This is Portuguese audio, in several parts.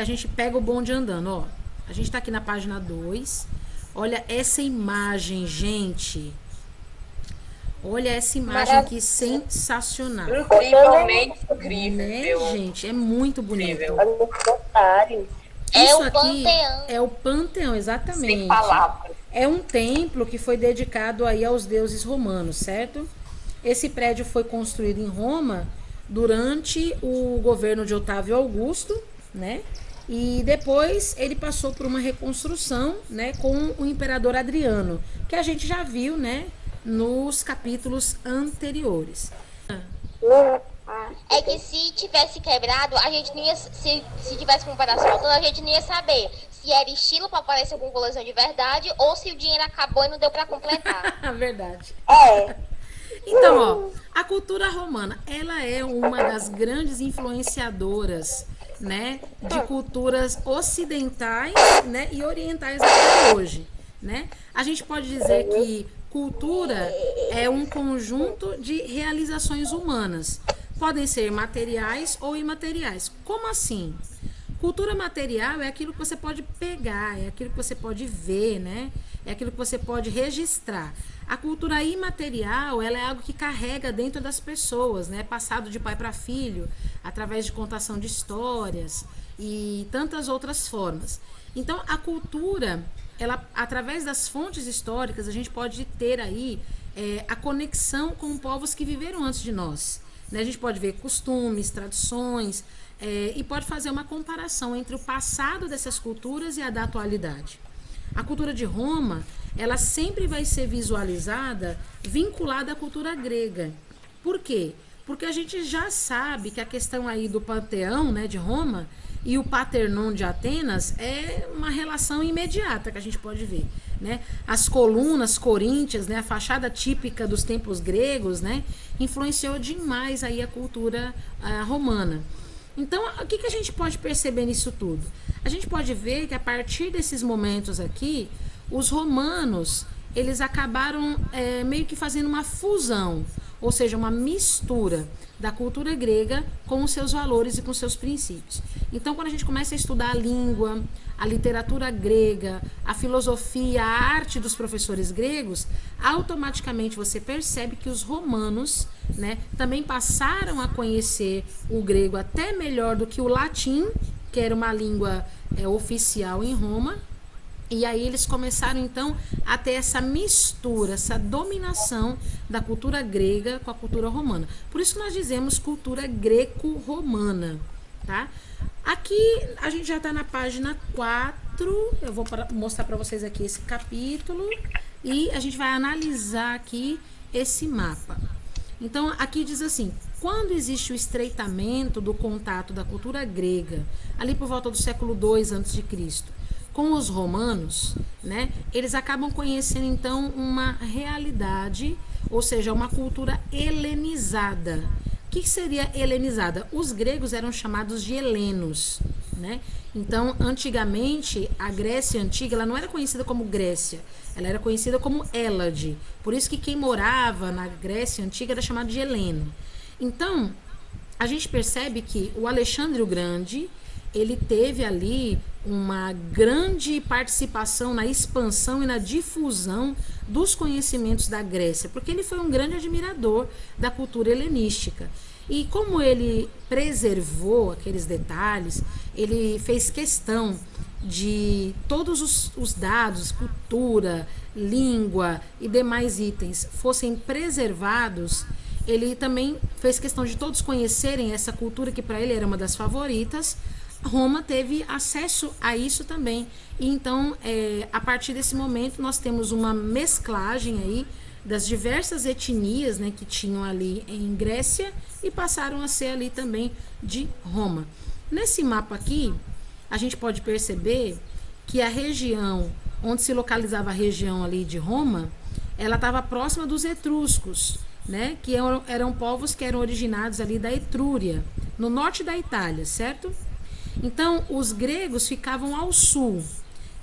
a gente pega o bonde andando, ó. A gente tá aqui na página 2. Olha essa imagem, gente. Olha essa imagem aqui sensacional. Incrivelmente Né, incrível. gente? É muito bonito. Incrível. É Isso o aqui panteão. é o Panteão, Sem exatamente. palavras. É um templo que foi dedicado aí aos deuses romanos, certo? Esse prédio foi construído em Roma durante o governo de Otávio Augusto, né? E depois ele passou por uma reconstrução, né, com o imperador Adriano, que a gente já viu, né, nos capítulos anteriores. É que se tivesse quebrado, a gente não ia. Se tivesse com um pedaço faltando, a gente não ia saber se era estilo para parecer com coleção de verdade ou se o dinheiro acabou e não deu para completar. Verdade. É. Então, ó, a cultura romana, ela é uma das grandes influenciadoras, né, de culturas ocidentais, né, e orientais até hoje, né? A gente pode dizer que cultura é um conjunto de realizações humanas. Podem ser materiais ou imateriais. Como assim? Cultura material é aquilo que você pode pegar, é aquilo que você pode ver, né? É aquilo que você pode registrar. A cultura imaterial, ela é algo que carrega dentro das pessoas, né? Passado de pai para filho, através de contação de histórias e tantas outras formas. Então, a cultura, ela, através das fontes históricas, a gente pode ter aí a conexão com povos que viveram antes de nós. Né? A gente pode ver costumes, tradições, e pode fazer uma comparação entre o passado dessas culturas e a da atualidade. A cultura de Roma, ela sempre vai ser visualizada vinculada à cultura grega. Por quê? Porque a gente já sabe que a questão aí do panteão, né, de Roma e o Partenon de Atenas é uma relação imediata que a gente pode ver, né? As colunas coríntias, né, a fachada típica dos templos gregos, né, influenciou demais aí a cultura romana. Então, o que a gente pode perceber nisso tudo? A gente pode ver que a partir desses momentos aqui, os romanos, eles acabaram meio que fazendo uma fusão, ou seja, uma mistura da cultura grega com os seus valores e com os seus princípios. Então, quando a gente começa a estudar a língua, a literatura grega, a filosofia, a arte dos professores gregos, automaticamente você percebe que os romanos, né, também passaram a conhecer o grego até melhor do que o latim, que era uma língua oficial em Roma. E aí eles começaram, então, a ter essa mistura, essa dominação da cultura grega com a cultura romana. Por isso que nós dizemos cultura greco-romana, tá? Aqui a gente já está na página 4. Eu vou mostrar para vocês aqui esse capítulo. E a gente vai analisar aqui esse mapa. Então, aqui diz assim: quando existe o estreitamento do contato da cultura grega, ali por volta do século II a.C., com os romanos, né, eles acabam conhecendo então uma realidade, ou seja, uma cultura helenizada. O que seria helenizada? Os gregos eram chamados de helenos, né? Então, antigamente, a Grécia antiga, ela não era conhecida como Grécia, ela era conhecida como Hélade. Por isso que quem morava na Grécia antiga era chamado de heleno. Então, a gente percebe que o Alexandre o Grande, ele teve ali uma grande participação na expansão e na difusão dos conhecimentos da Grécia, porque ele foi um grande admirador da cultura helenística. E como ele preservou aqueles detalhes, ele fez questão de todos os dados, cultura, língua e demais itens fossem preservados. Ele também fez questão de todos conhecerem essa cultura que para ele era uma das favoritas. Roma teve acesso a isso também. E então, a partir desse momento, nós temos uma mesclagem aí das diversas etnias, né, que tinham ali em Grécia e passaram a ser ali também de Roma. Nesse mapa aqui, a gente pode perceber que a região onde se localizava a região ali de Roma, ela estava próxima dos etruscos, né, que eram povos que eram originados ali da Etrúria, no norte da Itália, certo? Então, os gregos ficavam ao sul.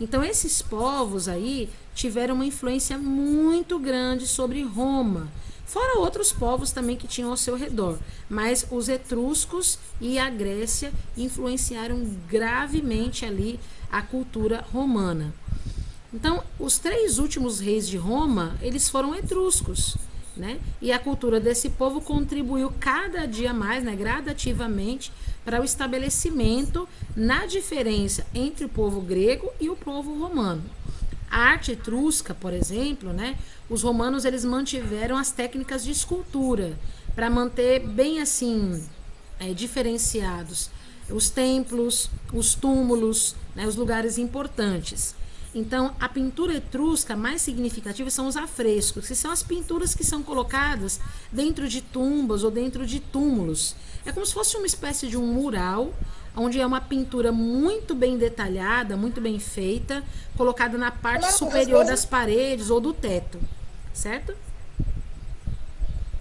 Então, esses povos aí tiveram uma influência muito grande sobre Roma. Fora outros povos também que tinham ao seu redor. Mas os etruscos e a Grécia influenciaram gravemente ali a cultura romana. Então, os 3 últimos reis de Roma, eles foram etruscos, né? E a cultura desse povo contribuiu cada dia mais, né, gradativamente, para o estabelecimento na diferença entre o povo grego e o povo romano. A arte etrusca, por exemplo, né, os romanos eles mantiveram as técnicas de escultura para manter bem assim diferenciados os templos, os túmulos, né, os lugares importantes. Então, a pintura etrusca mais significativa são os afrescos, que são as pinturas que são colocadas dentro de tumbas ou dentro de túmulos. É como se fosse uma espécie de um mural, onde é uma pintura muito bem detalhada, muito bem feita, colocada na parte superior das paredes ou do teto, certo?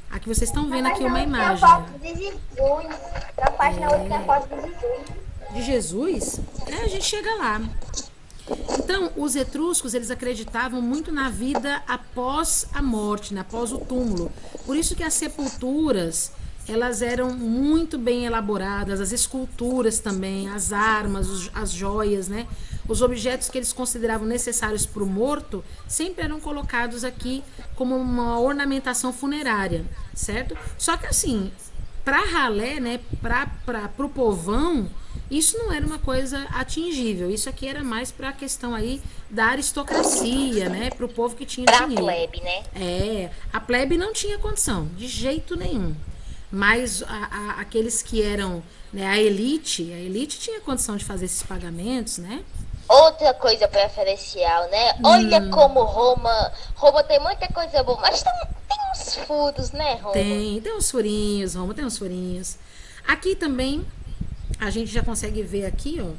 Aqui vocês estão vendo aqui uma imagem. Tem a foto de Jesus, na página 8 tem a foto de Jesus. De Jesus? A gente chega lá. Então, os etruscos, eles acreditavam muito na vida após a morte, né, após o túmulo. Por isso que as sepulturas, elas eram muito bem elaboradas, as esculturas também, as armas, as joias, né? Os objetos que eles consideravam necessários para o morto sempre eram colocados aqui como uma ornamentação funerária, certo? Só que assim, para ralé, né, para o povão, isso não era uma coisa atingível. Isso aqui era mais para a questão aí da aristocracia, né? Para o povo que tinha dinheiro. Pra plebe, né? A plebe não tinha condição, de jeito nenhum. Mas aqueles que eram, né, a elite tinha condição de fazer esses pagamentos, né? Outra coisa preferencial, né? Olha como Roma tem muita coisa boa, mas tem uns furos, né, Roma? Tem uns furinhos, Roma tem uns furinhos. Aqui também a gente já consegue ver aqui, ó,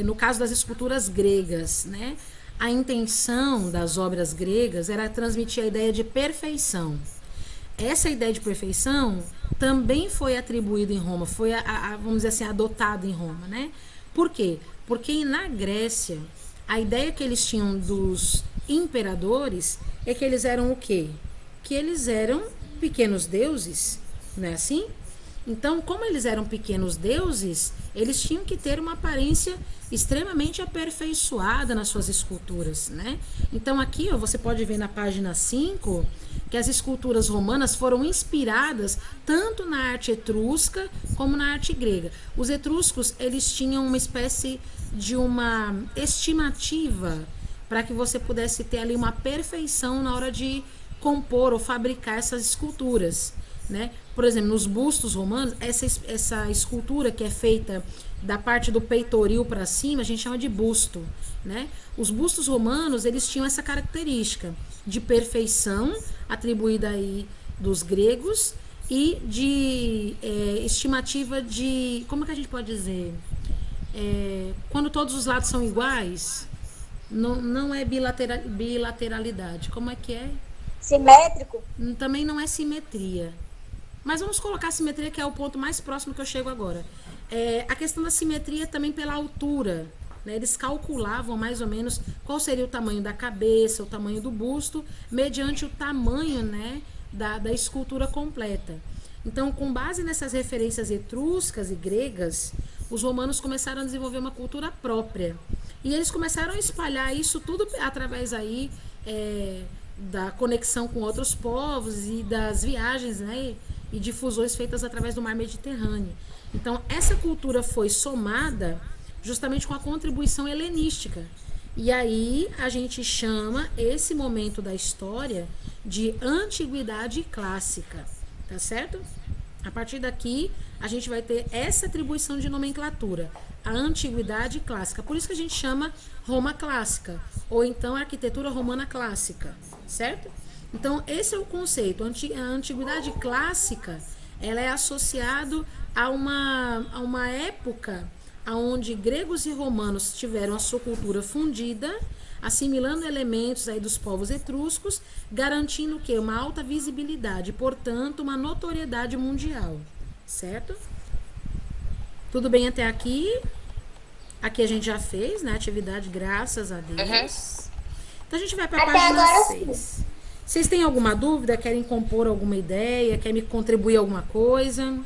no caso das esculturas gregas, né? A intenção das obras gregas era transmitir a ideia de perfeição. Essa ideia de perfeição também foi atribuída em Roma, foi, vamos dizer assim, adotada em Roma, né? Por quê? Porque na Grécia, a ideia que eles tinham dos imperadores é que eles eram o quê? Que eles eram pequenos deuses, não é assim? Então, como eles eram pequenos deuses, eles tinham que ter uma aparência extremamente aperfeiçoada nas suas esculturas, né? Então, aqui, ó, você pode ver na página 5 que as esculturas romanas foram inspiradas tanto na arte etrusca como na arte grega. Os etruscos, eles tinham uma espécie de uma estimativa para que você pudesse ter ali uma perfeição na hora de compor ou fabricar essas esculturas, né? Por exemplo, nos bustos romanos, essa escultura que é feita da parte do peitoril para cima, a gente chama de busto, né? Os bustos romanos, eles tinham essa característica de perfeição atribuída aí dos gregos e de estimativa de, como que a gente pode dizer? Quando todos os lados são iguais, não é bilateralidade. Como é que é? Simétrico? Também não é simetria. Mas vamos colocar a simetria, que é o ponto mais próximo que eu chego agora. A questão da simetria também pela altura, né? Eles calculavam mais ou menos qual seria o tamanho da cabeça, o tamanho do busto, mediante o tamanho, né, da escultura completa. Então, com base nessas referências etruscas e gregas, os romanos começaram a desenvolver uma cultura própria. E eles começaram a espalhar isso tudo através aí da conexão com outros povos e das viagens, né, e difusões feitas através do mar Mediterrâneo. Então, essa cultura foi somada justamente com a contribuição helenística. E aí a gente chama esse momento da história de antiguidade clássica, tá certo? A partir daqui, a gente vai ter essa atribuição de nomenclatura, a antiguidade clássica. Por isso que a gente chama Roma clássica, ou então arquitetura romana clássica, certo? Então, esse é o conceito. A antiguidade clássica, ela é associado a uma época onde gregos e romanos tiveram a sua cultura fundida, assimilando elementos aí dos povos etruscos, garantindo o quê? Uma alta visibilidade, portanto, uma notoriedade mundial, certo? Tudo bem até aqui? Aqui a gente já fez, né? Atividade, graças a Deus. Então, a gente vai para a página 6. Vocês têm alguma dúvida? Querem compor alguma ideia? Querem me contribuir alguma coisa?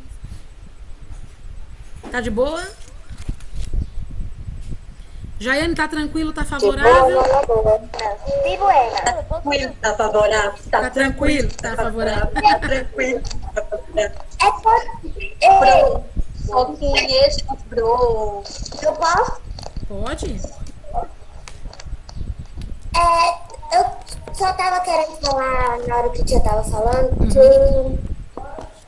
Tá de boa? Jaiane, tá tranquilo? Tá favorável? Vivo ela. Tranquilo, tá favorável. Tá tranquilo? Tá favorável. Tá tranquilo, tá favorável. É Só que esse pro... eu posso? Pode? Eu só tava querendo falar na hora que a tia tava falando que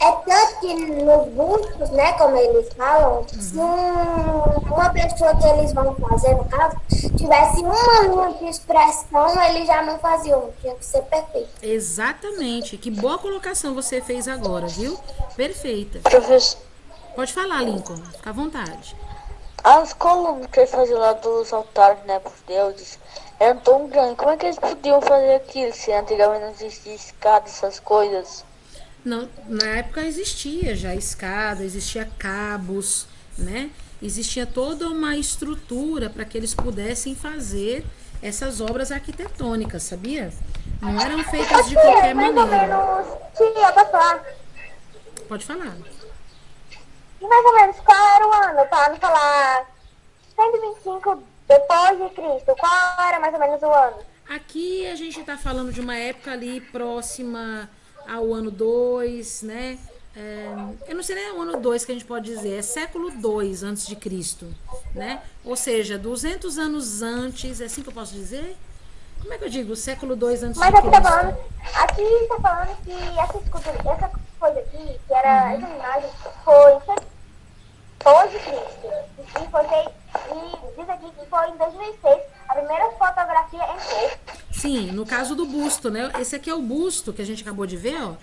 é tanto que nos bustos, né, como eles falam, se uma pessoa que eles vão fazer, no caso, tivesse uma linha de expressão, eles já não faziam, tinha que ser perfeito. Exatamente. Que boa colocação você fez agora, viu? Perfeita. Professor, Pode falar, Lincoln. Fica à vontade. as colunas que eles faziam lá dos altares, né, pros deuses, eram tão grandes. Como é que eles podiam fazer aquilo se antigamente não existia escada, essas coisas? Não, na época existia já escada, existia cabos, né? Existia toda uma estrutura para que eles pudessem fazer essas obras arquitetônicas, sabia? Não eram feitas de qualquer Mais ou maneira. menos, tia, pra falar. Pode falar. E mais ou menos, qual era o ano? Para não falar 125 depois de Cristo, qual era mais ou menos o ano? Aqui a gente está falando de uma época ali próxima ao ano 2, né? Eu não sei nem o ano 2 que a gente pode dizer, é século 2 antes de Cristo, né? Ou seja, 200 anos antes, é assim que eu posso dizer? Como é que eu digo? Século 2 antes Mas de aqui tá Cristo. falando, que essa escultura, essa coisa aqui, que era essa imagem, foi depois de Cristo. E foi feito, e diz aqui que foi em 2006 a primeira fotografia em cor. Sim, no caso do busto, né? Esse aqui é o busto que a gente acabou de ver, ó.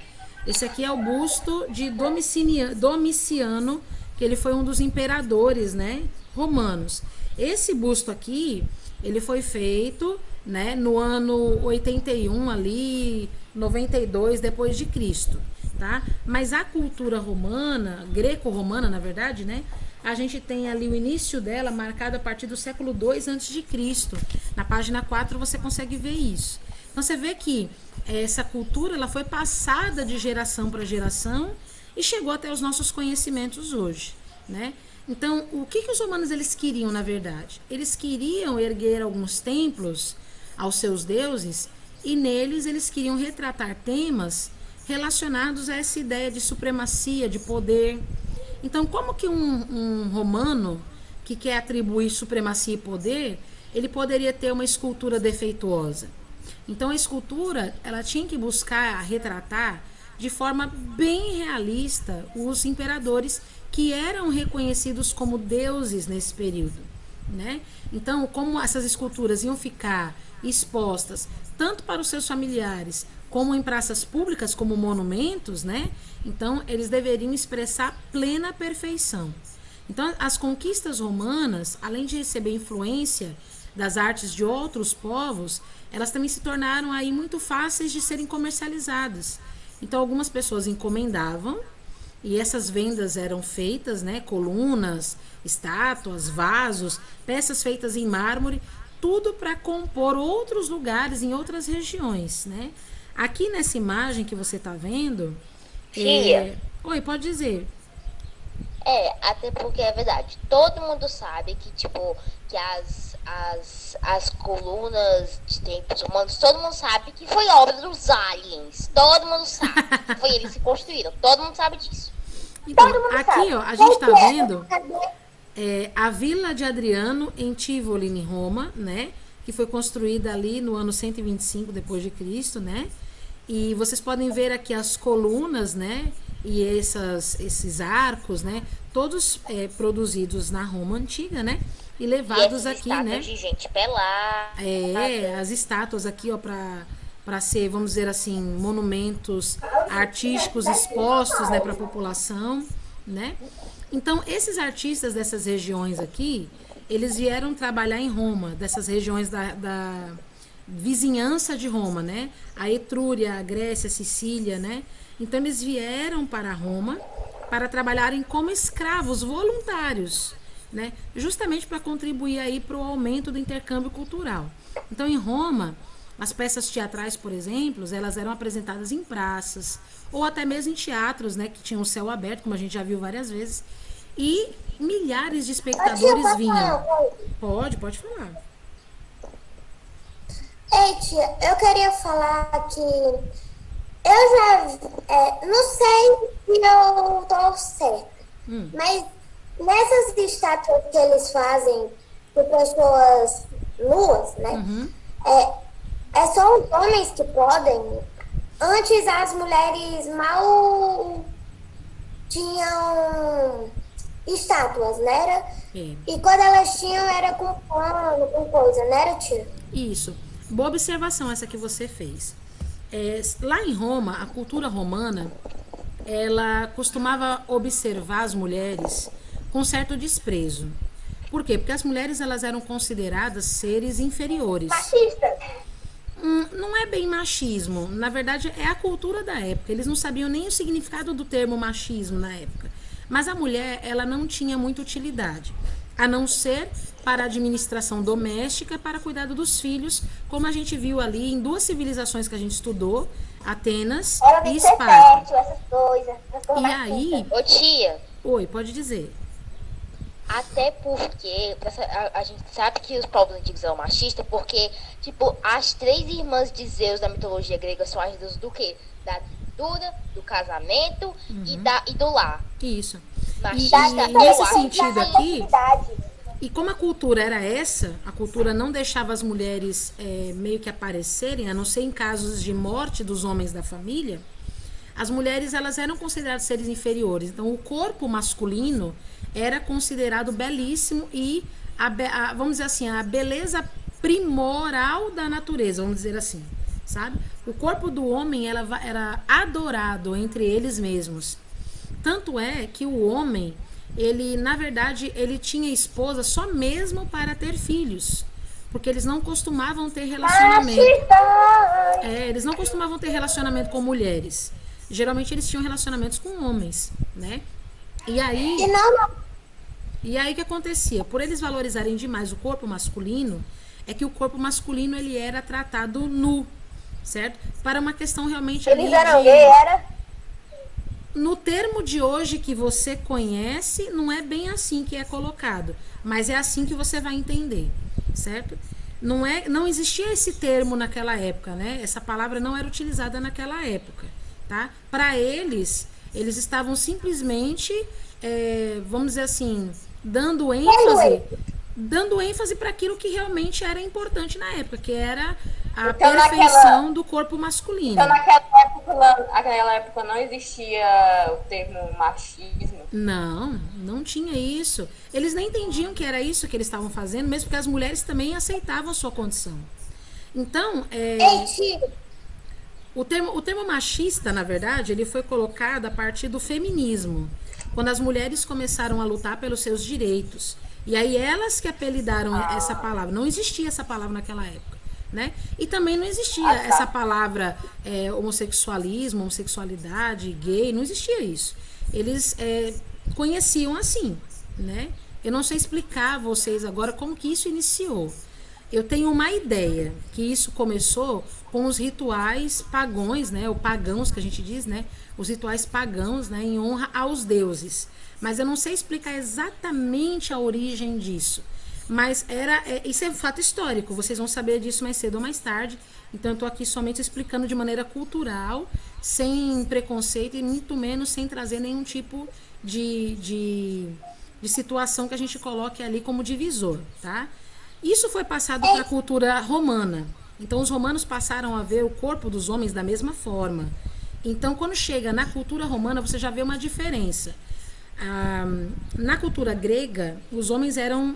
Esse aqui é o busto de Domiciano, que ele foi um dos imperadores, né, romanos. Esse busto aqui, ele foi feito, né, no ano 81 ali, 92 depois de Cristo, tá? Mas a cultura romana, greco-romana, na verdade, né, a gente tem ali o início dela marcado a partir do século 2 antes de Cristo. Na página 4 você consegue ver isso. Então você vê que essa cultura ela foi passada de geração para geração e chegou até os nossos conhecimentos hoje, né? Então, o que os romanos eles queriam, na verdade? Eles queriam erguer alguns templos aos seus deuses e neles eles queriam retratar temas relacionados a essa ideia de supremacia, de poder. Então, como que um romano que quer atribuir supremacia e poder, ele poderia ter uma escultura defeituosa? Então, a escultura, ela tinha que buscar retratar de forma bem realista os imperadores que eram reconhecidos como deuses nesse período, né? Então, como essas esculturas iam ficar expostas tanto para os seus familiares como em praças públicas, como monumentos, né? Então, eles deveriam expressar plena perfeição. Então, as conquistas romanas, além de receber influência das artes de outros povos, elas também se tornaram aí muito fáceis de serem comercializadas. Então, algumas pessoas encomendavam e essas vendas eram feitas, né? Colunas, estátuas, vasos, peças feitas em mármore, tudo para compor outros lugares em outras regiões, né? Aqui nessa imagem que você está vendo... Tia. Oi, pode dizer. Até porque é verdade. Todo mundo sabe que, tipo, que as colunas de tempos humanos, todo mundo sabe que foi obra dos aliens. Todo mundo sabe. Foi eles que construíram. Todo mundo sabe disso. Então, Todo mundo aqui, sabe. ó, a gente está vendo a Vila de Adriano em Tivoli, em Roma, né? Que foi construída ali no ano 125 depois de Cristo, né? E vocês podem ver aqui as colunas, né? E esses arcos, né? Todos produzidos na Roma antiga, né? E levados e aqui, né? de gente pelada. As estátuas aqui, ó, para ser, vamos dizer assim, monumentos artísticos expostos, né, para a população, né? Então, esses artistas dessas regiões aqui, eles vieram trabalhar em Roma, dessas regiões da vizinhança de Roma, né? A Etrúria, a Grécia, a Sicília, né? Então, eles vieram para Roma para trabalharem como escravos voluntários, né? Justamente para contribuir aí para o aumento do intercâmbio cultural. Então, em Roma, As peças teatrais, por exemplo, elas eram apresentadas em praças, ou até mesmo em teatros, né, que tinham o céu aberto, como a gente já viu várias vezes. E milhares de Ô, tia, espectadores posso falar vinham. uma coisa? Pode falar. Ei, tia, eu queria falar que eu já, não sei se eu tô certa, mas nessas estátuas que eles fazem de pessoas nuas, né? É só os homens que podem. Antes as mulheres mal tinham estátuas, né? É. E quando elas tinham era com pano, com coisa, né, tia? Isso. Boa observação essa que você fez. Lá em Roma, a cultura romana, ela costumava observar as mulheres com certo desprezo. Por quê? Porque as mulheres elas eram consideradas seres inferiores. Machista. Não é bem machismo. Na verdade, é a cultura da época. Eles não sabiam nem o significado do termo machismo na época. Mas a mulher, ela não tinha muita utilidade, a não ser para a administração doméstica, para cuidado dos filhos, como a gente viu ali em duas civilizações que a gente estudou, Atenas Era e de ser Esparta. fértil, essas coisas. E aí... Ô tia, Oi, pode dizer. até porque a gente sabe que os povos antigos eram machistas, porque, tipo, as 3 irmãs de Zeus da mitologia grega são as do quê? Da cultura, do casamento e do lar. Isso. Machista, E eu nesse acho. sentido aqui, Atividade. e como a cultura era essa, a cultura não deixava as mulheres meio que aparecerem, a não ser em casos de morte dos homens da família, as mulheres elas eram consideradas seres inferiores. Então, o corpo masculino era considerado belíssimo e, vamos dizer assim, a beleza primoral da natureza, vamos dizer assim, sabe? O corpo do homem era adorado entre eles mesmos. Tanto é que o homem, ele, na verdade, ele tinha esposa só mesmo para ter filhos. Porque eles não costumavam ter relacionamento. Eles não costumavam ter relacionamento com mulheres. Geralmente eles tinham relacionamentos com homens, né? E aí o que acontecia? Por eles valorizarem demais o corpo masculino, é que o corpo masculino ele era tratado nu, certo? Para uma questão realmente Eles ali eram gay, era? no termo de hoje que você conhece, não é bem assim que é colocado, mas é assim que você vai entender, certo? Não existia esse termo naquela época, né? Essa palavra não era utilizada naquela época, tá? Para eles estavam simplesmente, vamos dizer assim, dando ênfase para aquilo que realmente era importante na época, que era a Então, perfeição do corpo masculino. Então, naquela época não existia o termo machismo. Não tinha isso. Eles nem entendiam que era isso que eles estavam fazendo, mesmo porque as mulheres também aceitavam a sua condição. Então, o termo machista, na verdade, ele foi colocado a partir do feminismo, quando as mulheres começaram a lutar pelos seus direitos. E aí elas que apelidaram essa palavra. Não existia essa palavra naquela época, né? E também não existia essa palavra homossexualismo, homossexualidade, gay, não existia isso. Eles conheciam assim, né? Eu não sei explicar a vocês agora como que isso iniciou. Eu tenho uma ideia que isso começou com os rituais pagãos, né? Ou pagãos que a gente diz, né? Os rituais pagãos, né? Em honra aos deuses. Mas eu não sei explicar exatamente a origem disso. Mas isso é um fato histórico. Vocês vão saber disso mais cedo ou mais tarde. Então eu estou aqui somente explicando de maneira cultural, sem preconceito e muito menos sem trazer nenhum tipo de situação que a gente coloque ali como divisor, tá? Isso foi passado para a cultura romana. Então, os romanos passaram a ver o corpo dos homens da mesma forma. Então, quando chega na cultura romana, você já vê uma diferença. Na cultura grega, os homens eram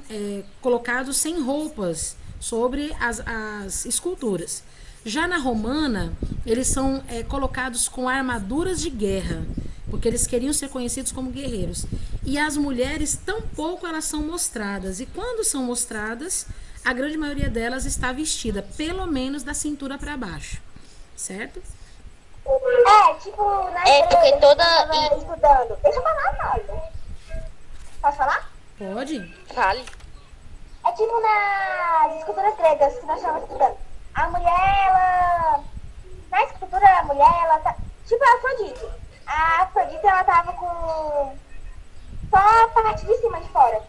colocados sem roupas sobre as esculturas. Já na romana, eles são colocados com armaduras de guerra, porque eles queriam ser conhecidos como guerreiros. E as mulheres, tampouco elas são mostradas. E quando são mostradas, a grande maioria delas está vestida, pelo menos da cintura para baixo. Certo? Tipo, na porque toda... estudando. Deixa eu falar, Paulo. Posso falar? Pode? Fale. É tipo nas esculturas gregas que nós estamos estudando. A mulher, mulher, ela tá... Tipo a Afrodite. A Afrodite, ela tava com só a parte de cima de fora.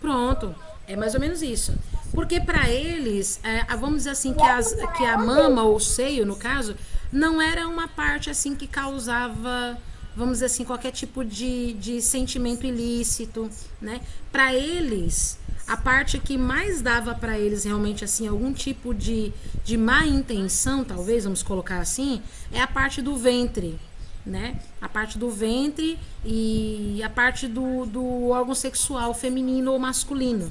Pronto, é mais ou menos isso. Porque para eles, vamos dizer assim, que a mama ou o seio, no caso, não era uma parte assim que causava, vamos dizer assim, qualquer tipo de sentimento ilícito, né? Para eles, a parte que mais dava para eles realmente assim algum tipo de má intenção, talvez, vamos colocar assim, é a parte do ventre, né? A parte do ventre e a parte do órgão sexual feminino ou masculino.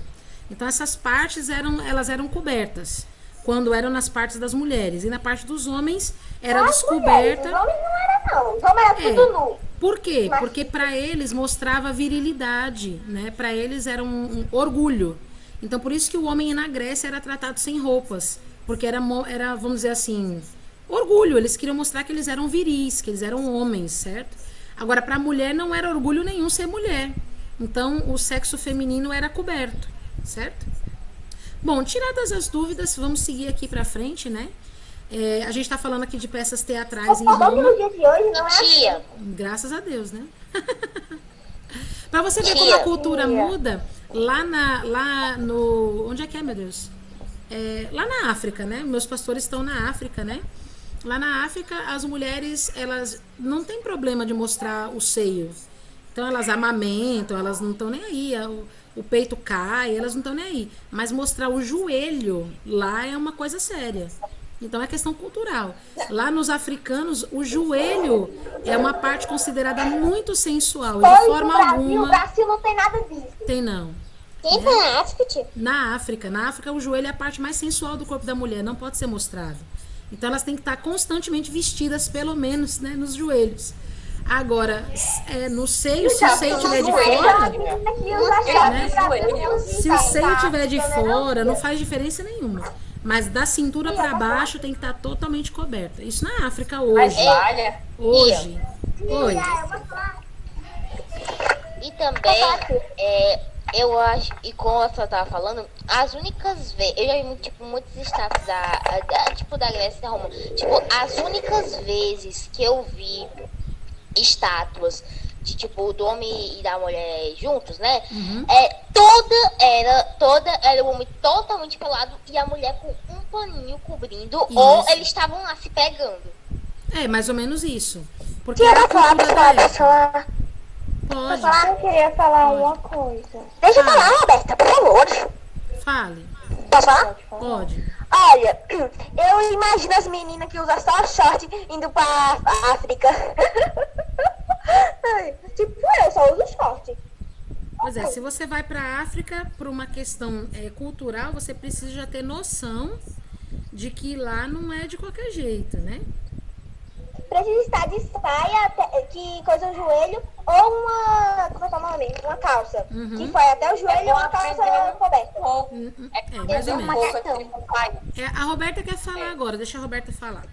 Então essas partes elas eram cobertas quando eram nas partes das mulheres, e na parte dos homens era descoberta. Os homens não era não, os homens era tudo nu. Por quê? Porque para eles mostrava virilidade, né? Para eles era um orgulho. Então por isso que o homem na Grécia era tratado sem roupas, porque era, vamos dizer assim, orgulho. Eles queriam mostrar que eles eram viris, que eles eram homens, certo? Agora para a mulher não era orgulho nenhum ser mulher. Então o sexo feminino era coberto, certo? Bom, tiradas as dúvidas, vamos seguir aqui para frente, né? A gente está falando aqui de peças teatrais em Roma. No dia de hoje não é Tia, Graças a Deus, né? Para você ver como a cultura muda, lá no... Onde é que é, meu Deus? Lá na África, né? Meus pastores estão na África, né? Lá na África, as mulheres, elas não têm problema de mostrar o seio. Então, elas amamentam, elas não estão nem aí. O peito cai, elas não estão nem aí. Mas mostrar o joelho lá é uma coisa séria. Então, é questão cultural. Lá nos africanos, o joelho é uma parte considerada muito sensual. E de forma alguma... No Brasil não tem nada disso. Tem não. Tem na África, tia? Na África, o joelho é a parte mais sensual do corpo da mulher. Não pode ser mostrado. Então, elas têm que estar constantemente vestidas, pelo menos, né, nos joelhos. Agora, no seio, se o seio estiver de fora, né? Se o seio estiver de fora, não faz diferença nenhuma. Mas da cintura para baixo tem que estar totalmente coberta. Isso na África hoje. Hoje. Oi. e também, eu acho, e como a senhora tava falando, as únicas vezes, eu já vi muitos estátuas da Grécia e da Roma, as únicas vezes que eu vi estátuas de do homem e da mulher juntos, né? Uhum. Toda era o homem totalmente pelado e a mulher com um paninho cobrindo, ou eles estavam lá se pegando. É, mais ou menos isso. Porque era a cultura da época. Pode. Eu queria falar uma coisa. Deixa eu falar, Roberta, por favor. Fale. Posso falar? Pode. Olha, eu imagino as meninas que usam só short indo pra África. Eu só uso short. Pois é, se você vai para a África por uma questão cultural, você precisa já ter noção de que lá não é de qualquer jeito, né? Precisa estar de saia, que coisa no joelho, ou uma, como é que é o nome? Uma calça. Uhum. Que vai até o joelho e uma calça coberta. Mais ou menos. A Roberta quer falar agora, deixa a Roberta falar.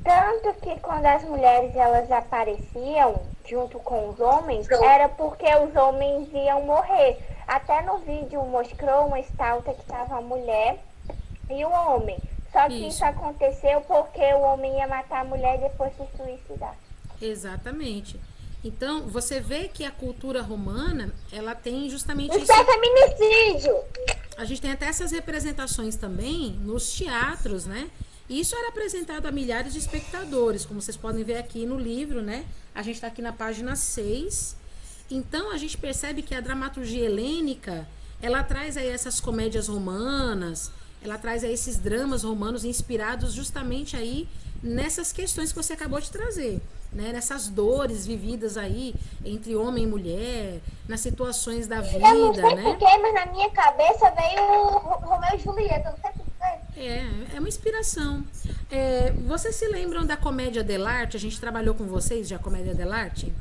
Tanto que quando as mulheres elas apareciam junto com os homens, era porque os homens iam morrer. Até no vídeo mostrou uma estátua que estava a mulher e o homem. Só que isso aconteceu porque o homem ia matar a mulher e depois se suicidar. Exatamente. Então, você vê que a cultura romana, ela tem justamente isso. É feminicídio! A gente tem até essas representações também nos teatros, né? Isso era apresentado a milhares de espectadores, como vocês podem ver aqui no livro, né? A gente está aqui na página 6. Então, a gente percebe que a dramaturgia helênica, ela traz aí essas comédias romanas, ela traz aí esses dramas romanos inspirados justamente aí nessas questões que você acabou de trazer, né? Nessas dores vividas aí entre homem e mulher, nas situações da vida, eu não sei né? porquê, mas na minha cabeça veio o Romeu e Julieta, eu não sei porquê. É uma inspiração. Vocês se lembram da comédia dell'arte? A gente trabalhou com vocês já a comédia dell'arte?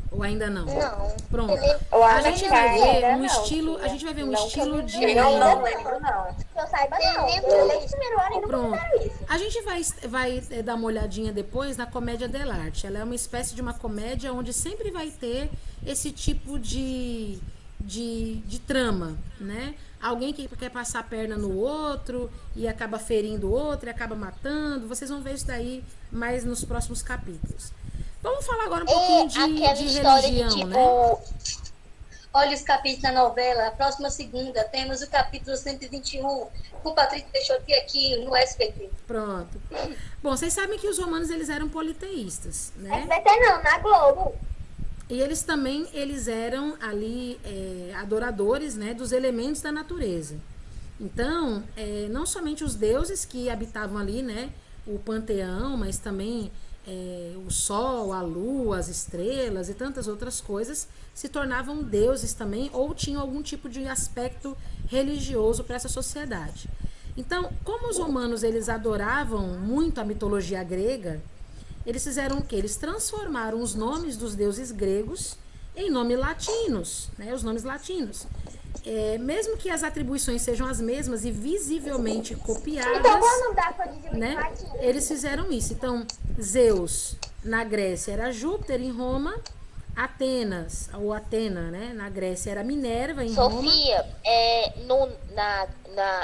Ou ainda não? Não. Pronto. A gente vai ver um estilo, a gente vai ver um estilo de... Eu não lembro, não. Que eu saiba, não. Desde o primeiro ano ainda não fizeram isso. A gente vai dar uma olhadinha depois na comédia dell'arte. Ela é uma espécie de uma comédia onde sempre vai ter esse tipo de de trama, né? Alguém que quer passar a perna no outro e acaba ferindo o outro e acaba matando. Vocês vão ver isso daí mais nos próximos capítulos. Vamos falar agora um pouquinho de religião, né? Olha os capítulos da novela. A próxima segunda temos o capítulo 121 com Patrícia Peixoto aqui no SBT. Pronto. Bom, vocês sabem que os romanos eles eram politeístas, né? SBT não, na Globo. E eles também, eles eram ali adoradores, né, dos elementos da natureza. Então, não somente os deuses que habitavam ali, né, o panteão, mas também o sol, a lua, as estrelas e tantas outras coisas se tornavam deuses também ou tinham algum tipo de aspecto religioso para essa sociedade. Então, como os romanos eles adoravam muito a mitologia grega, eles fizeram o quê? Eles transformaram os nomes dos deuses gregos em nomes latinos, né? Os nomes latinos. Mesmo que as atribuições sejam as mesmas e visivelmente copiadas, Então, qual é o nome da coisa de né? latim? Eles fizeram isso. Então, Zeus na Grécia era Júpiter, em Roma, Atenas, ou Atena, né? Na Grécia era Minerva, em Roma. Sofia,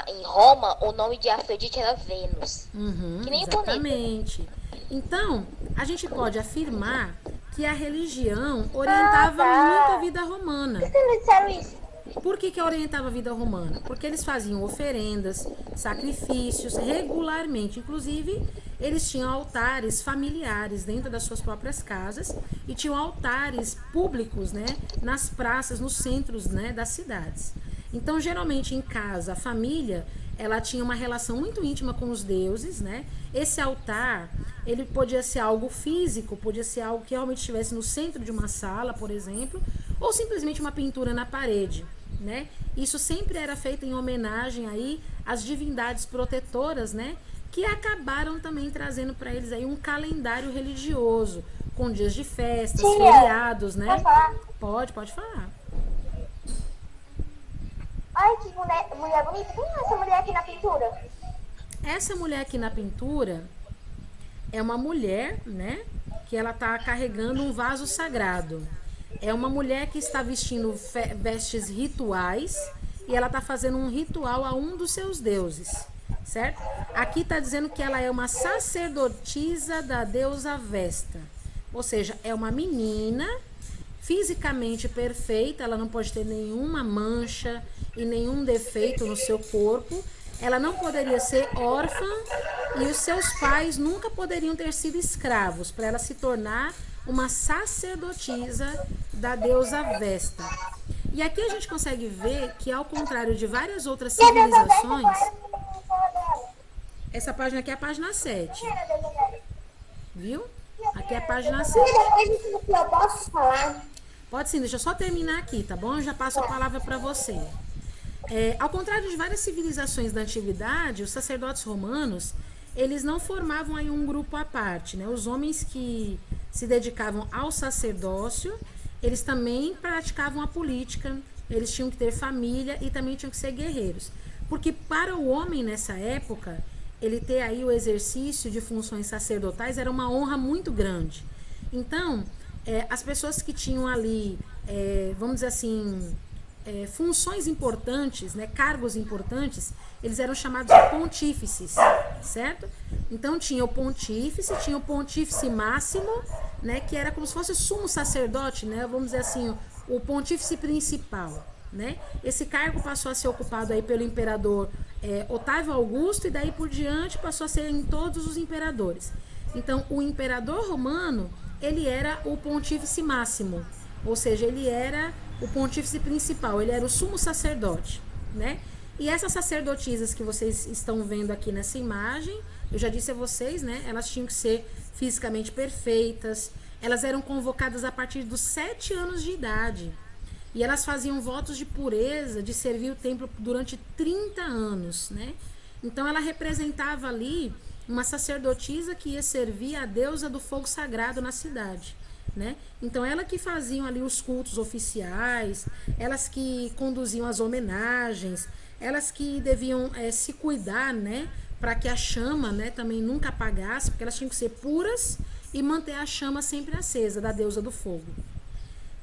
em Roma, o nome de Afrodite era Vênus. Que nem o planeta. Exatamente. Então, a gente pode afirmar que a religião orientava muito a vida romana. Por que não disseram isso? Por que orientava a vida romana? Porque eles faziam oferendas, sacrifícios regularmente. Inclusive, eles tinham altares familiares dentro das suas próprias casas e tinham altares públicos, né, nas praças, nos centros, né, das cidades. Então, geralmente em casa, a família, ela tinha uma relação muito íntima com os deuses, né? Esse altar, ele podia ser algo físico, podia ser algo que realmente estivesse no centro de uma sala, por exemplo, ou simplesmente uma pintura na parede, né? Isso sempre era feito em homenagem aí às divindades protetoras, né? Que acabaram também trazendo para eles aí um calendário religioso, com dias de festas, feriados, né? Pode falar? Pode falar. Ai, que mulher bonita. Quem é essa mulher aqui na pintura? Essa mulher aqui na pintura é uma mulher, né? Que ela tá carregando um vaso sagrado. É uma mulher que está vestindo vestes rituais e ela tá fazendo um ritual a um dos seus deuses, certo? Aqui tá dizendo que ela é uma sacerdotisa da deusa Vesta. Ou seja, é uma menina fisicamente perfeita, ela não pode ter nenhuma mancha e nenhum defeito no seu corpo. Ela não poderia ser órfã e os seus pais nunca poderiam ter sido escravos para ela se tornar uma sacerdotisa da deusa Vesta. E aqui a gente consegue ver que, ao contrário de várias outras civilizações, essa página aqui é a página 7. Viu? Aqui é a página 7. Eu posso falar? Pode sim, deixa eu só terminar aqui, tá bom? Eu já passo a palavra para você. Ao contrário de várias civilizações da antiguidade, os sacerdotes romanos, eles não formavam aí um grupo à parte, né? Os homens que se dedicavam ao sacerdócio, eles também praticavam a política, eles tinham que ter família e também tinham que ser guerreiros. Porque para o homem nessa época, ele ter aí o exercício de funções sacerdotais era uma honra muito grande. Então, as pessoas que tinham ali, vamos dizer assim, funções importantes, né, cargos importantes, eles eram chamados de pontífices, certo? Então tinha o pontífice máximo, né, que era como se fosse o sumo sacerdote, né, vamos dizer assim, o pontífice principal, né? Esse cargo passou a ser ocupado aí pelo imperador Otávio Augusto e daí por diante passou a ser em todos os imperadores. Então o imperador romano, ele era o pontífice máximo, ou seja, ele era o pontífice principal, ele era o sumo sacerdote, né? E essas sacerdotisas que vocês estão vendo aqui nessa imagem, eu já disse a vocês, né? Elas tinham que ser fisicamente perfeitas, elas eram convocadas a partir dos 7 anos de idade. E elas faziam votos de pureza, de servir o templo durante 30 anos, né? Então ela representava ali uma sacerdotisa que ia servir a deusa do fogo sagrado na cidade, né? Então ela que faziam ali os cultos oficiais, elas que conduziam as homenagens, elas que deviam se cuidar, né, para que a chama, né, também nunca apagasse, porque elas tinham que ser puras e manter a chama sempre acesa da deusa do fogo.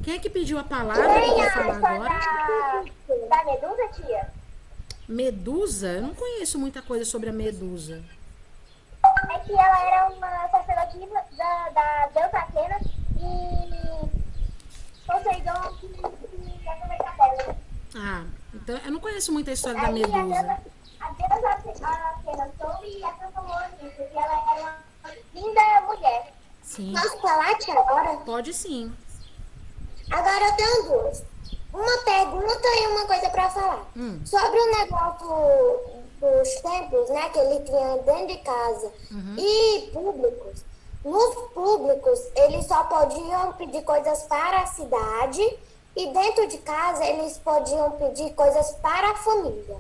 Quem é que pediu a palavra que Tem quer a falar história agora? da Medusa, tia? Medusa? Eu não conheço muita coisa sobre a Medusa. É que ela era uma sacerdotisa da deusa Atena e Poseidon que aproveitar dela. Ah, então eu não conheço muita história da Aí Medusa. a deusa Atena soube e a transformou nisso, porque ela era uma linda mulher. Sim, Posso falar, tia, agora? pode sim. Agora eu tenho duas. Uma pergunta e uma coisa para falar. Sobre o negócio dos templos, né, que ele tinha dentro de casa e públicos. Nos públicos, eles só podiam pedir coisas para a cidade e dentro de casa eles podiam pedir coisas para a família.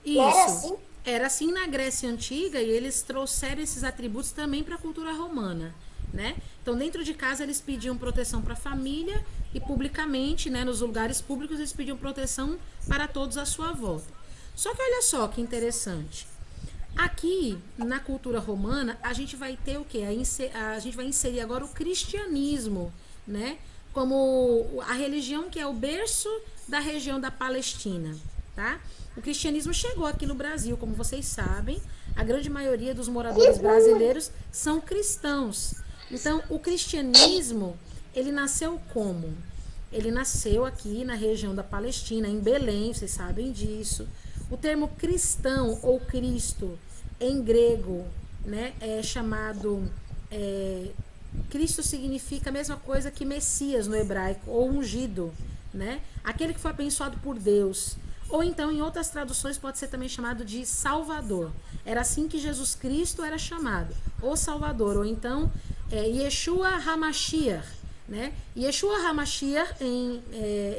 Não era Isso. assim? Era assim na Grécia Antiga e eles trouxeram esses atributos também para a cultura romana, né? Então, dentro de casa eles pediam proteção para a família e publicamente, né, nos lugares públicos eles pediam proteção para todos à sua volta. Só que olha só que interessante. Aqui, na cultura romana, a gente vai ter o quê? A gente vai inserir agora o cristianismo, né? Como a religião que é o berço da região da Palestina, tá? O cristianismo chegou aqui no Brasil, como vocês sabem. A grande maioria dos moradores brasileiros são cristãos. Então, o cristianismo, ele nasceu como? Ele nasceu aqui na região da Palestina, em Belém, vocês sabem disso. O termo cristão ou Cristo, em grego, né, é chamado... Cristo significa a mesma coisa que Messias no hebraico, ou ungido, né? Aquele que foi abençoado por Deus. Ou então, em outras traduções, pode ser também chamado de Salvador. Era assim que Jesus Cristo era chamado, o Salvador. Ou então, Yeshua HaMashiach, né? Yeshua HaMashiach, em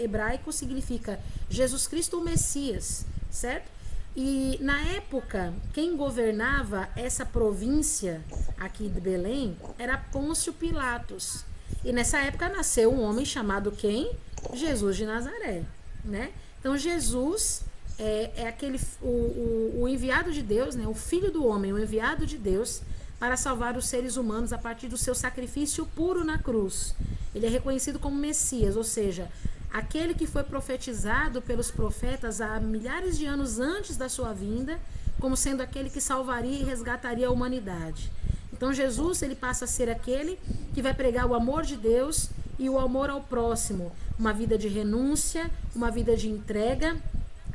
hebraico, significa Jesus Cristo, o Messias, certo? E na época, quem governava essa província aqui de Belém era Pôncio Pilatos. E nessa época nasceu um homem chamado quem? Jesus de Nazaré, né? Então Jesus é aquele o enviado de Deus, né? O filho do homem, o enviado de Deus para salvar os seres humanos a partir do seu sacrifício puro na cruz. Ele é reconhecido como Messias, ou seja, aquele que foi profetizado pelos profetas há milhares de anos antes da sua vinda, como sendo aquele que salvaria e resgataria a humanidade. Então Jesus, ele passa a ser aquele que vai pregar o amor de Deus e o amor ao próximo, uma vida de renúncia, uma vida de entrega,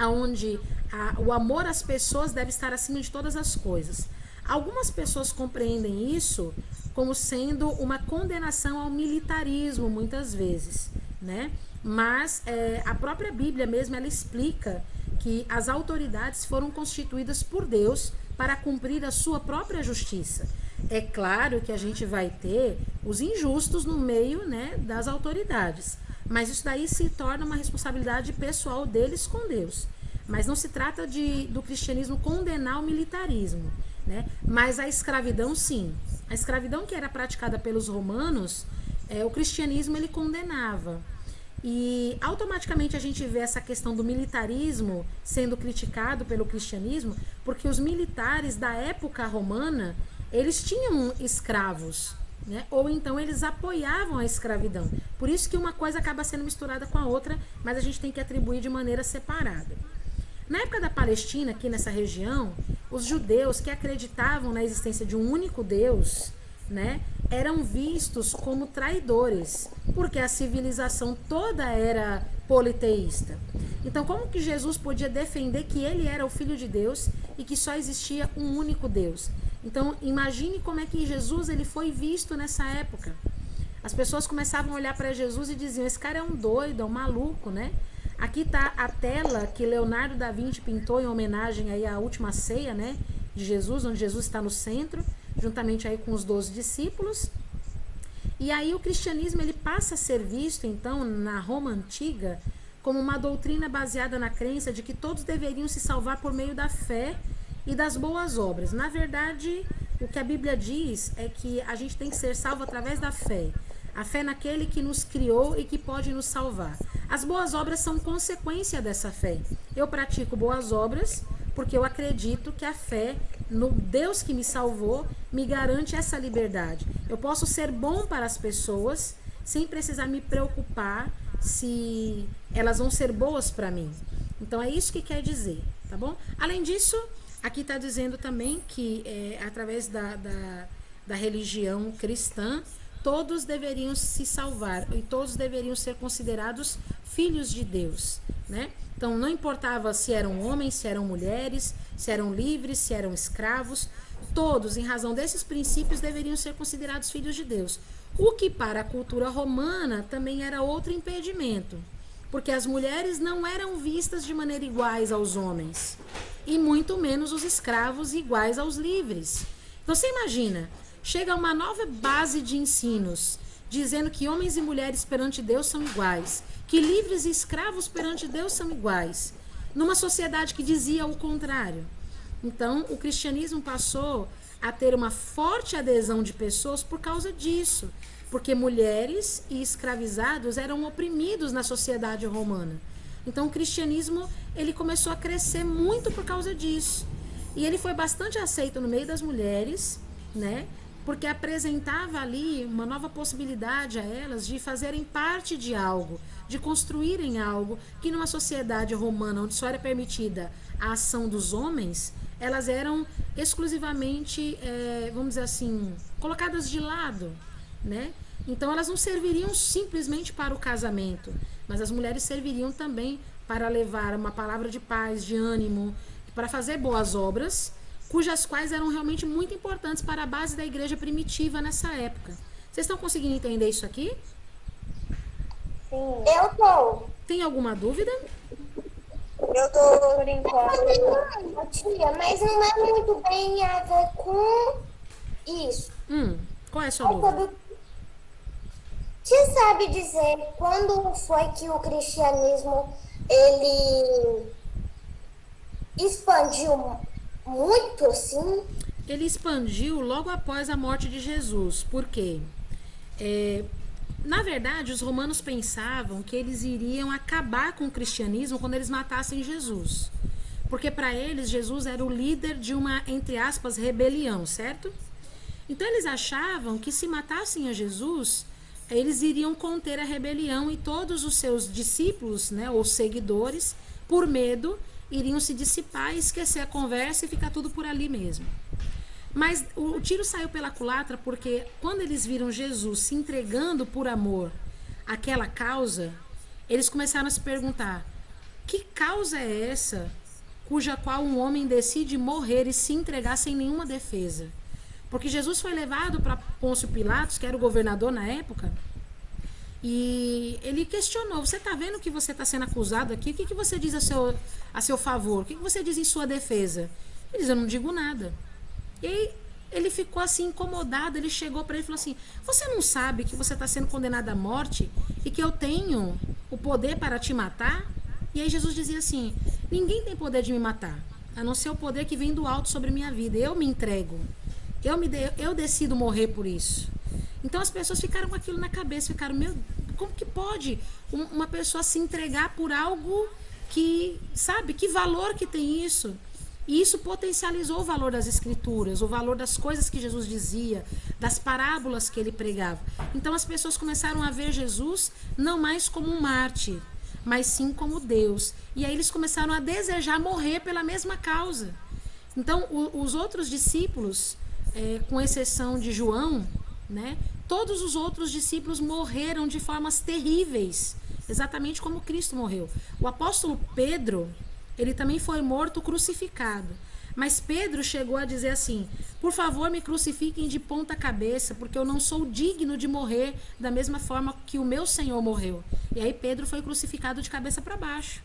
onde o amor às pessoas deve estar acima de todas as coisas. Algumas pessoas compreendem isso como sendo uma condenação ao militarismo, muitas vezes, né? Mas a própria Bíblia mesmo, ela explica que as autoridades foram constituídas por Deus para cumprir a sua própria justiça. É claro que a gente vai ter os injustos no meio, né, das autoridades, mas isso daí se torna uma responsabilidade pessoal deles com Deus. Mas não se trata do cristianismo condenar o militarismo, né? Mas a escravidão, sim. A escravidão que era praticada pelos romanos, o cristianismo ele condenava. E automaticamente a gente vê essa questão do militarismo sendo criticado pelo cristianismo, porque os militares da época romana, eles tinham escravos, né? Ou então eles apoiavam a escravidão. Por isso que uma coisa acaba sendo misturada com a outra, mas a gente tem que atribuir de maneira separada. Na época da Palestina, aqui nessa região, os judeus que acreditavam na existência de um único Deus, né, eram vistos como traidores, porque a civilização toda era politeísta. Então, como que Jesus podia defender que ele era o Filho de Deus e que só existia um único Deus? Então, imagine como é que Jesus ele foi visto nessa época. As pessoas começavam a olhar para Jesus e diziam, esse cara é um doido, é um maluco, né? Aqui está a tela que Leonardo da Vinci pintou em homenagem aí à última ceia, né, de Jesus, onde Jesus está no centro, juntamente aí com os 12 discípulos. E aí o cristianismo ele passa a ser visto, então, na Roma Antiga, como uma doutrina baseada na crença de que todos deveriam se salvar por meio da fé e das boas obras. Na verdade, o que a Bíblia diz é que a gente tem que ser salvo através da fé. A fé naquele que nos criou e que pode nos salvar. As boas obras são consequência dessa fé. Eu pratico boas obras porque eu acredito que a fé no Deus que me salvou me garante essa liberdade. Eu posso ser bom para as pessoas sem precisar me preocupar se elas vão ser boas para mim. Então é isso que quer dizer, tá bom? Além disso, aqui está dizendo também que através da religião cristã, todos deveriam se salvar e todos deveriam ser considerados filhos de Deus, né? Então não importava se eram homens, se eram mulheres, se eram livres, se eram escravos, todos, em razão desses princípios, deveriam ser considerados filhos de Deus. O que para a cultura romana também era outro impedimento, porque as mulheres não eram vistas de maneira iguais aos homens, e muito menos os escravos iguais aos livres. Então você imagina, chega uma nova base de ensinos, dizendo que homens e mulheres perante Deus são iguais, que livres e escravos perante Deus são iguais, numa sociedade que dizia o contrário. Então, o cristianismo passou a ter uma forte adesão de pessoas por causa disso, porque mulheres e escravizados eram oprimidos na sociedade romana. Então, o cristianismo ele começou a crescer muito por causa disso. E ele foi bastante aceito no meio das mulheres, né? Porque apresentava ali uma nova possibilidade a elas de fazerem parte de algo, de construírem algo que numa sociedade romana onde só era permitida a ação dos homens, elas eram exclusivamente, vamos dizer assim, colocadas de lado, né? Então elas não serviriam simplesmente para o casamento, mas as mulheres serviriam também para levar uma palavra de paz, de ânimo, para fazer boas obras, cujas quais eram realmente muito importantes para a base da igreja primitiva nessa época. Vocês estão conseguindo entender isso aqui? Sim. Eu tô. Tem alguma dúvida? Eu tô por enquanto. Não, tia, mas não é muito bem a ver com isso. Qual é a sua dúvida? Você sabe dizer quando foi que o cristianismo ele expandiu muito assim? Ele expandiu logo após a morte de Jesus. Por quê? Na verdade, os romanos pensavam que eles iriam acabar com o cristianismo quando eles matassem Jesus. Porque para eles, Jesus era o líder de uma, entre aspas, rebelião, certo? Então eles achavam que se matassem a Jesus, eles iriam conter a rebelião e todos os seus discípulos, né, ou seguidores, por medo, iriam se dissipar, esquecer a conversa e ficar tudo por ali mesmo. Mas o tiro saiu pela culatra porque quando eles viram Jesus se entregando por amor àquela causa, eles começaram a se perguntar: que causa é essa cuja qual um homem decide morrer e se entregar sem nenhuma defesa? Porque Jesus foi levado para Pôncio Pilatos, que era o governador na época, e ele questionou: você está vendo que você está sendo acusado aqui? O que você diz a seu favor? O que você diz em sua defesa? Ele diz: eu não digo nada. E aí ele ficou assim incomodado, ele chegou para ele e falou assim: você não sabe que você está sendo condenado à morte e que eu tenho o poder para te matar? E aí Jesus dizia assim: ninguém tem poder de me matar, a não ser o poder que vem do alto sobre minha vida. Eu me entrego, eu decido morrer por isso. Então as pessoas ficaram com aquilo na cabeça, ficaram: meu, como que pode uma pessoa se entregar por algo que, sabe, que valor que tem isso? E isso potencializou o valor das escrituras, o valor das coisas que Jesus dizia, das parábolas que ele pregava. Então as pessoas começaram a ver Jesus não mais como um mártir, mas sim como Deus. E aí eles começaram a desejar morrer pela mesma causa. Então os outros discípulos, com exceção de João, né, todos os outros discípulos morreram de formas terríveis, exatamente como Cristo morreu. O apóstolo Pedro, ele também foi morto crucificado. Mas Pedro chegou a dizer assim: por favor, me crucifiquem de ponta cabeça, porque eu não sou digno de morrer da mesma forma que o meu Senhor morreu. E aí Pedro foi crucificado de cabeça para baixo,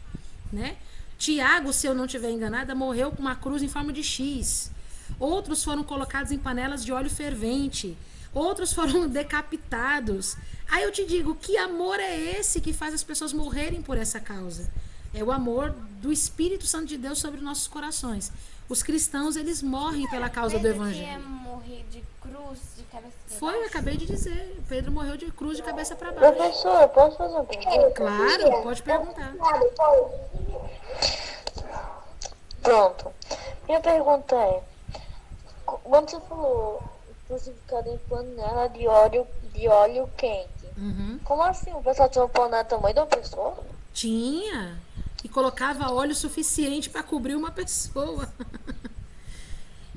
né? Tiago, se eu não estiver enganada, morreu com uma cruz em forma de X. Outros foram colocados em panelas de óleo fervente. Outros foram decapitados. Aí eu te digo: que amor é esse que faz as pessoas morrerem por essa causa? É o amor do Espírito Santo de Deus sobre nossos corações. Os cristãos, eles morrem pela causa do Evangelho. Pedro morrer de cruz, de cabeça para baixo? Foi, eu acabei de dizer. Pedro morreu de cruz de cabeça para baixo. Professor, posso fazer uma pergunta? Claro, pode perguntar. Pronto. Minha pergunta é: quando você falou crucificado em panela de óleo quente, Como assim? O pessoal tinha um pão na tamanho de uma pessoa? Tinha. E colocava óleo suficiente para cobrir uma pessoa.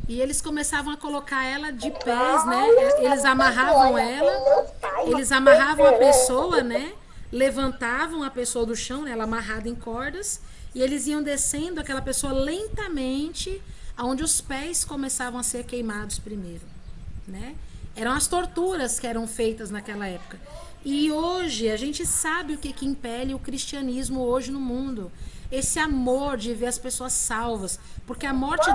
E eles começavam a colocar ela de pés, né? Eles amarravam ela, eles amarravam a pessoa, né? Levantavam a pessoa do chão, né? Ela amarrada em cordas, e eles iam descendo aquela pessoa lentamente, aonde os pés começavam a ser queimados primeiro, né? Eram as torturas que eram feitas naquela época. E hoje a gente sabe o que impele o cristianismo hoje no mundo. Esse amor de ver as pessoas salvas, porque a morte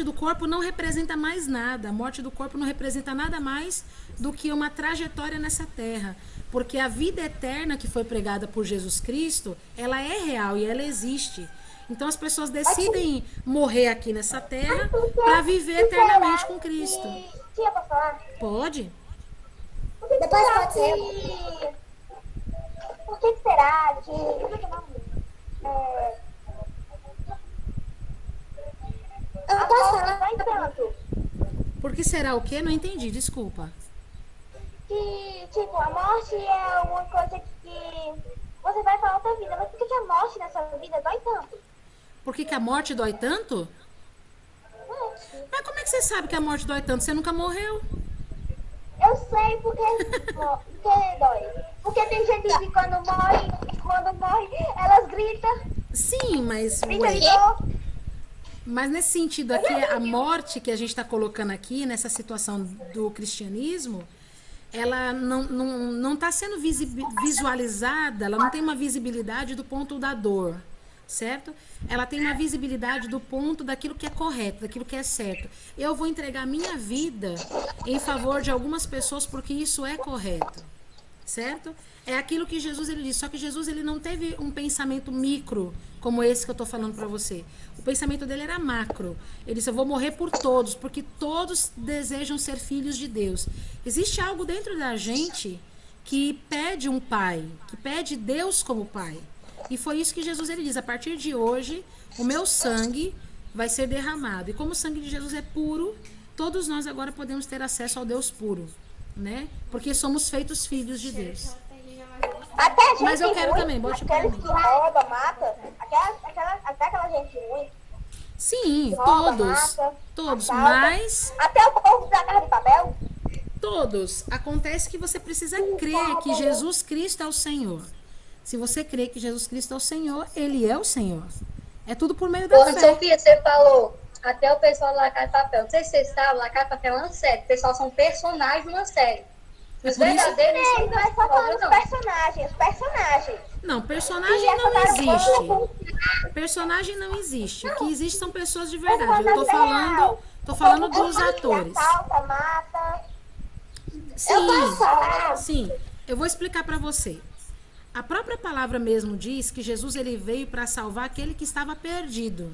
do corpo não representa mais nada. A morte do corpo não representa nada mais do que uma trajetória nessa terra. Porque a vida eterna que foi pregada por Jesus Cristo, ela é real e ela existe. Então as pessoas decidem morrer aqui nessa terra para viver eternamente com Cristo. Tia, posso falar? Pode? Depois pode ser. Por que será que... Eu não posso falar tanto. Por que será o quê? Não entendi, desculpa. Que, tipo, a morte é uma coisa que você vai para outra vida. Mas por que a morte nessa vida dói tanto? Por que a morte dói tanto? Mas como é que você sabe que a morte dói tanto? Você nunca morreu. Eu sei porque dói. Porque tem gente que quando morre, elas gritam. Sim, mas... Grita de dor. Mas nesse sentido aqui, a morte que a gente está colocando aqui, nessa situação do cristianismo, ela não está sendo visualizada, ela não tem uma visibilidade do ponto da dor, certo? Ela tem uma visibilidade do ponto daquilo que é correto, daquilo que é certo. Eu vou entregar a minha vida em favor de algumas pessoas porque isso é correto, certo? É aquilo que Jesus ele disse, só que Jesus ele não teve um pensamento micro como esse que eu estou falando para você. O pensamento dele era macro. Ele disse, eu vou morrer por todos, porque todos desejam ser filhos de Deus. Existe algo dentro da gente que pede um pai, que pede Deus como pai. E foi isso que Jesus ele diz, a partir de hoje, o meu sangue vai ser derramado. E como o sangue de Jesus é puro, todos nós agora podemos ter acesso ao Deus puro, né? Porque somos feitos filhos de Deus. Até a gente Mas eu quero ruim, também, bote pra aqueles mim. que roubam, mata, até aquela gente ruim. Sim, Que rouba, todos. mata, Todos, assalta. mas Até o povo da Casa de Papel. todos. Acontece que você precisa crer que Jesus Cristo é o Senhor. Se você crê que Jesus Cristo é o Senhor, Ele é o Senhor. É tudo por meio da Porra, fé. Sofia, você falou até o pessoal da La Casa de Papel. Não sei se você sabe, La Casa de Papel é uma série. O pessoal são personagens de uma série. Os por isso- verdadeiros Não é só falando não. dos personagens. Não, personagem E não essa existe. Personagem não existe. O que existe são pessoas de verdade. Eu tô falando dos atores. Assalta, mata. Sim, posso falar? sim. Eu vou explicar para você. A própria palavra mesmo diz que Jesus ele veio para salvar aquele que estava perdido.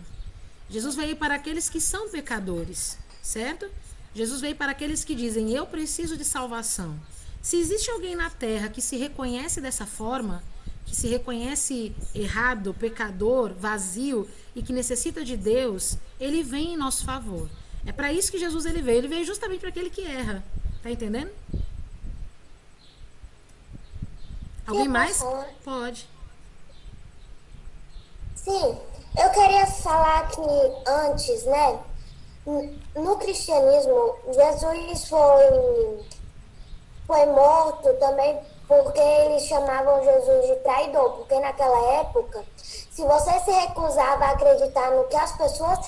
Jesus veio para aqueles que são pecadores, certo? Jesus veio para aqueles que dizem, eu preciso de salvação. Se existe alguém na terra que se reconhece dessa forma, que se reconhece errado, pecador, vazio e que necessita de Deus, ele vem em nosso favor. É para isso que Jesus ele veio. Ele veio justamente para aquele que erra. Tá entendendo? Alguém mais? Pode. Sim, eu queria falar que antes, né? No cristianismo, Jesus foi morto também porque eles chamavam Jesus de traidor. Porque naquela época, se você se recusava a acreditar no que as pessoas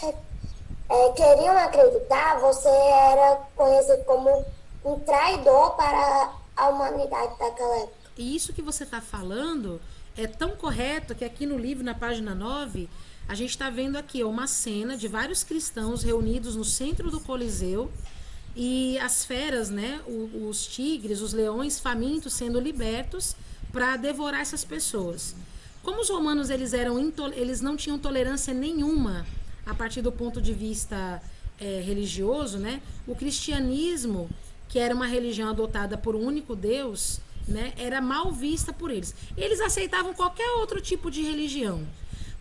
queriam acreditar, você era conhecido como um traidor para a humanidade daquela época. E isso que você está falando é tão correto que aqui no livro, na página 9, a gente está vendo aqui uma cena de vários cristãos reunidos no centro do Coliseu e as feras, né, os tigres, os leões famintos sendo libertos para devorar essas pessoas. Como os romanos eles não tinham tolerância nenhuma a partir do ponto de vista religioso, né, o cristianismo, que era uma religião adotada por um único Deus, né, era mal vista por eles. Eles aceitavam qualquer outro tipo de religião.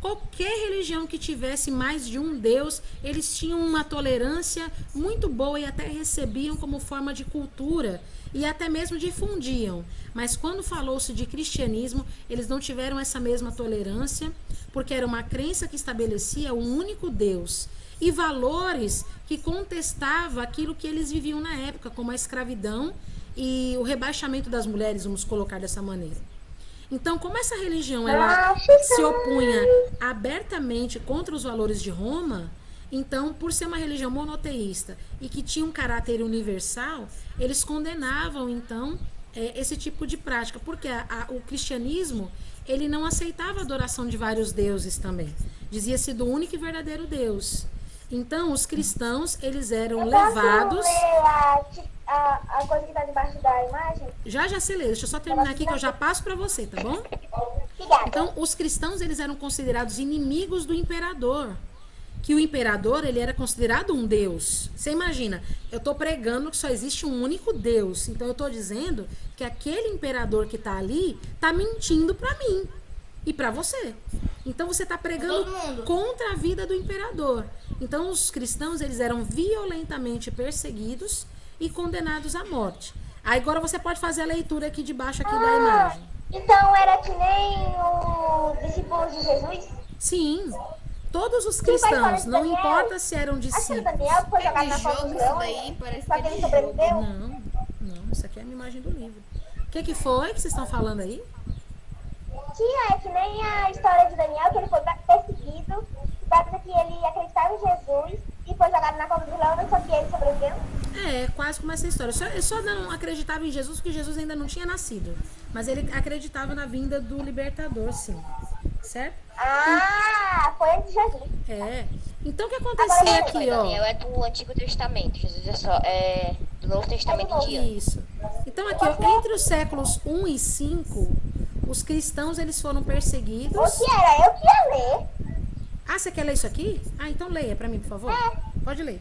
Qualquer religião que tivesse mais de um Deus, eles tinham uma tolerância muito boa e até recebiam como forma de cultura e até mesmo difundiam. Mas quando falou-se de cristianismo, eles não tiveram essa mesma tolerância, porque era uma crença que estabelecia um único Deus e valores que contestava aquilo que eles viviam na época, como a escravidão e o rebaixamento das mulheres, vamos colocar dessa maneira. Então, como essa religião ela se opunha abertamente contra os valores de Roma, então, por ser uma religião monoteísta e que tinha um caráter universal, eles condenavam, então, esse tipo de prática, porque o cristianismo, ele não aceitava a adoração de vários deuses também. Dizia-se do único e verdadeiro Deus. Então, os cristãos, eles eram levados... A coisa que está debaixo da imagem? Já se lê. Deixa eu só terminar aqui que eu já passo para você, tá bom? Obrigada. Então, os cristãos, eles eram considerados inimigos do imperador. Que o imperador, ele era considerado um Deus. Você imagina, eu estou pregando que só existe um único Deus. Então, eu estou dizendo que aquele imperador que está ali está mentindo para mim e para você. Então, você está pregando contra a vida do imperador. Então, os cristãos, eles eram violentamente perseguidos e condenados à morte. Aí, agora você pode fazer a leitura aqui de baixo aqui da imagem. Então era que nem os discípulos de Jesus? Sim. Todos os cristãos, não importa se eram Acho que o discípulos. Daniel foi jogado na Jogo isso confusão. daí, parece Só que que é ele de sobreviveu. Não, isso aqui é a imagem do livro. O que foi que vocês estão falando aí? Tinha, é que nem a história de Daniel, que ele foi perseguido, parece que ele acreditava em Jesus e foi jogado na cova dos leões, só que ele sobreviveu. É, quase como essa história. Ele só não acreditava em Jesus porque Jesus ainda não tinha nascido. Mas ele acreditava na vinda do libertador, sim. Certo? Ah, foi antes de Jesus. É. Então o que acontecia aqui, ó? Daniel é do Antigo Testamento, Jesus é do Novo Testamento em diante. Isso. Então aqui, ó, entre os séculos 1 e 5, os cristãos eles foram perseguidos. O que era? Eu que ia ler. Ah, você quer ler isso aqui? Ah, então leia pra mim, por favor. Pode ler.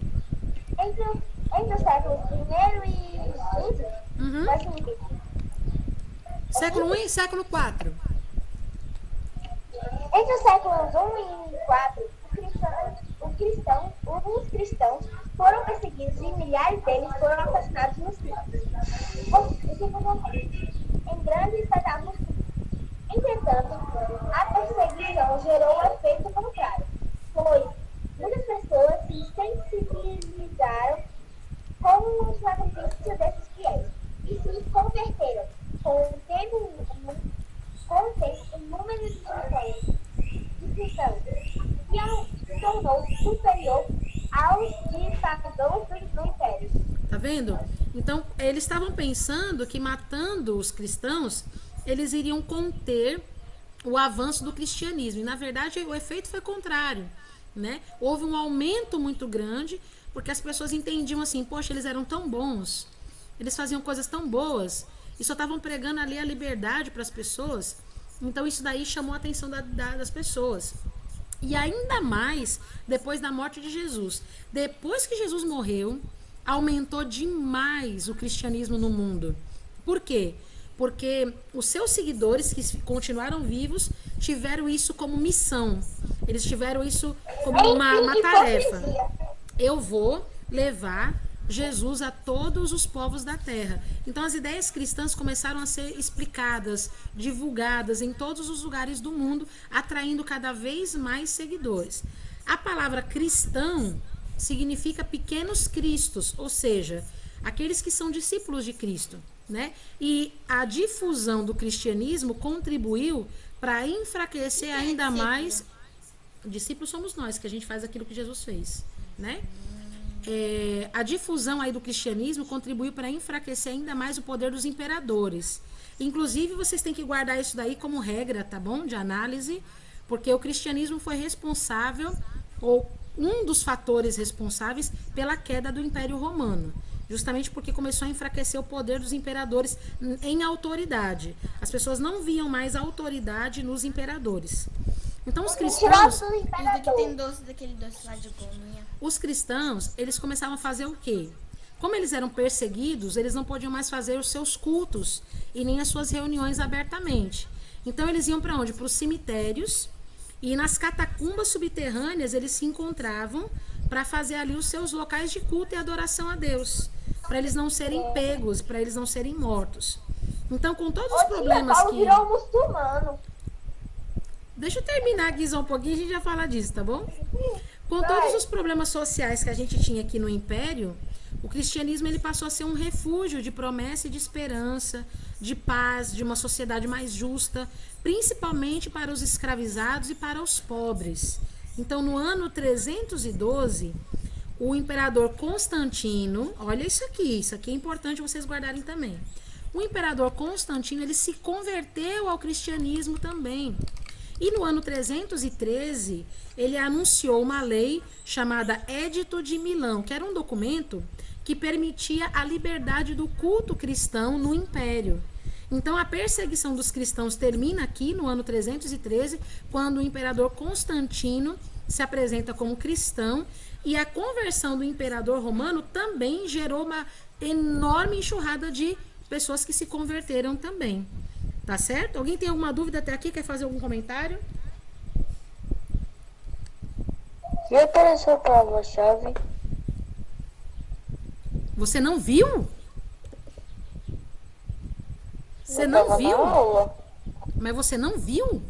Entre os séculos 1 e 5, Uhum. vai seguir. Século 1 e século 4. Entre os séculos 1 e 4, os cristãos foram perseguidos e milhares deles foram assassinados nos círculos em grandes espetáculos. Entretanto, a perseguição gerou um efeito contrário, pois muitas pessoas se sensibilizaram com o sacrifício desses fiéis e se converteram. Com o tempo, o número de cristãos se tornou superior aos ditadores do império. Tá vendo? Então, eles estavam pensando que matando os cristãos, eles iriam conter o avanço do cristianismo. E, na verdade, o efeito foi contrário, né? Houve um aumento muito grande, porque as pessoas entendiam assim, poxa, eles eram tão bons, eles faziam coisas tão boas, e só estavam pregando ali a liberdade para as pessoas. Então, isso daí chamou a atenção das pessoas. E ainda mais depois da morte de Jesus. Depois que Jesus morreu, aumentou demais o cristianismo no mundo. Por quê? Porque os seus seguidores, que continuaram vivos, tiveram isso como missão. Eles tiveram isso como uma tarefa. Eu vou levar Jesus a todos os povos da terra. Então as ideias cristãs começaram a ser explicadas, divulgadas em todos os lugares do mundo, atraindo cada vez mais seguidores. A palavra cristão significa pequenos cristos, ou seja, aqueles que são discípulos de Cristo, né? E a difusão do cristianismo contribuiu para enfraquecer ainda mais. Discípulos somos nós, que a gente faz aquilo que Jesus fez, né? A difusão aí do cristianismo contribuiu para enfraquecer ainda mais o poder dos imperadores. Inclusive, vocês têm que guardar isso daí como regra, tá bom? De análise, porque o cristianismo foi responsável, ou um dos fatores responsáveis pela queda do Império Romano. Justamente porque começou a enfraquecer o poder dos imperadores em autoridade. As pessoas não viam mais autoridade nos imperadores. Então os cristãos... Esse daqui tem doce, daquele doce lá de gominha. Os cristãos, eles começavam a fazer o quê? Como eles eram perseguidos, eles não podiam mais fazer os seus cultos e nem as suas reuniões abertamente. Então eles iam para onde? Para os cemitérios E nas catacumbas subterrâneas eles se encontravam para fazer ali os seus locais de culto e adoração a Deus, para eles não serem pegos, para eles não serem mortos. Então, com todos os problemas Paulo que... virou muçulmano. Deixa eu terminar, Guizão, um pouquinho, a gente já fala disso, tá bom? Com todos os problemas sociais que a gente tinha aqui no Império, o cristianismo ele passou a ser um refúgio de promessa e de esperança, de paz, de uma sociedade mais justa, principalmente para os escravizados e para os pobres. Então, no ano 312, o imperador Constantino, olha isso aqui é importante vocês guardarem também. O imperador Constantino, ele se converteu ao cristianismo também. E no ano 313, ele anunciou uma lei chamada Edito de Milão, que era um documento que permitia a liberdade do culto cristão no Império. Então, a perseguição dos cristãos termina aqui no ano 313, quando o imperador Constantino se apresenta como cristão, e a conversão do imperador romano também gerou uma enorme enxurrada de pessoas que se converteram também. Tá certo? Alguém tem alguma dúvida até aqui? Quer fazer algum comentário? E apareceu a palavra-chave? Você não viu? Você não viu? Mas você não viu?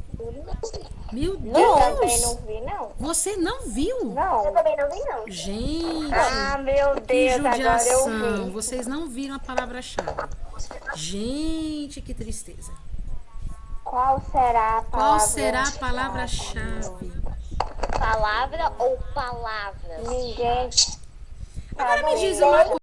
Meu Deus! Não, também não vi, não. Você não viu? Não. Eu também não vi, não. Gente, Ah, meu que Deus, agora eu judiação. vi. Vocês não viram a palavra-chave. Gente, que tristeza. Qual será a Qual palavra? será a palavra-chave? Palavra ou palavras? Ninguém. Agora me diz uma coisa.